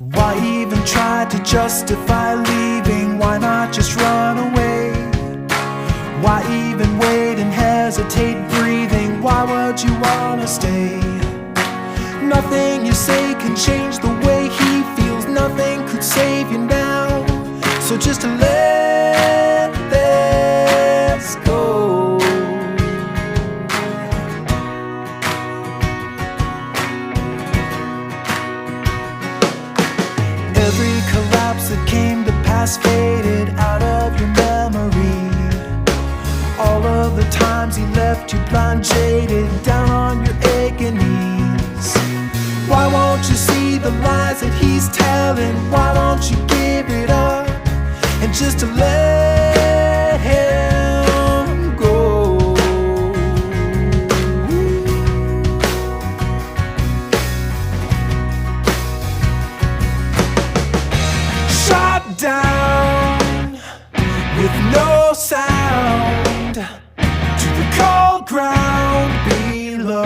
Why even try to justify leaving? Why not just run away? Why even wait and hesitate breathing? Why would you wanna stay? Nothing you say can change the way he feels. Nothing could save you now. So just let this go. Every collapse that came to pass faded out of your memory. All of the times he left you blind, jaded, down on your aching knees. Why won't you see the lies that he's telling? Why don't you give it up and just to let him go? Shot down with no sound to the cold ground below.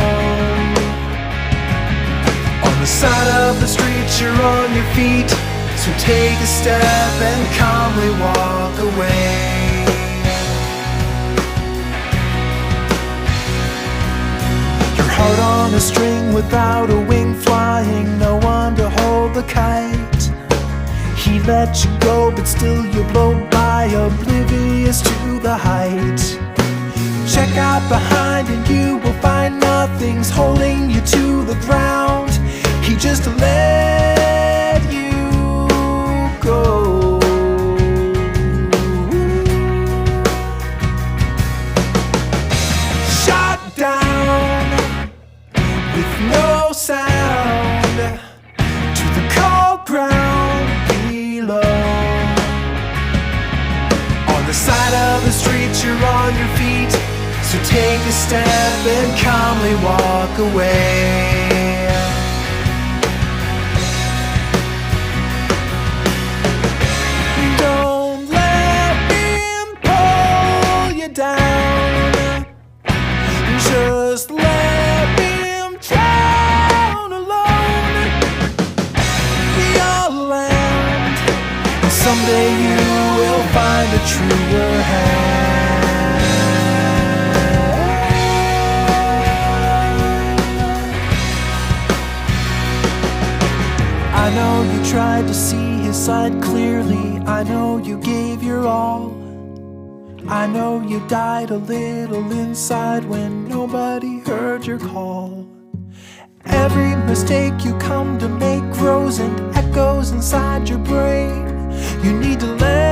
On the side of the street, you're on your feet, so take a step and calmly walk away. Your heart on a string without a wing flying, no one to hold the kite. He let you go, but still you blow by, oblivious to the height. Check out behind and you will find nothing's holding you to the ground. He just let you go. Shot down with no sound to the cold ground below. On the side of the street, you're on your feet, so take a step and calmly walk away. Don't let him pull you down. Just let him drown alone. We all land, and someday you will find a truer hand. I know you tried to see his side clearly. I know you gave your all. I know you died a little inside when nobody heard your call. Every mistake you come to make grows and echoes inside your brain. You need to let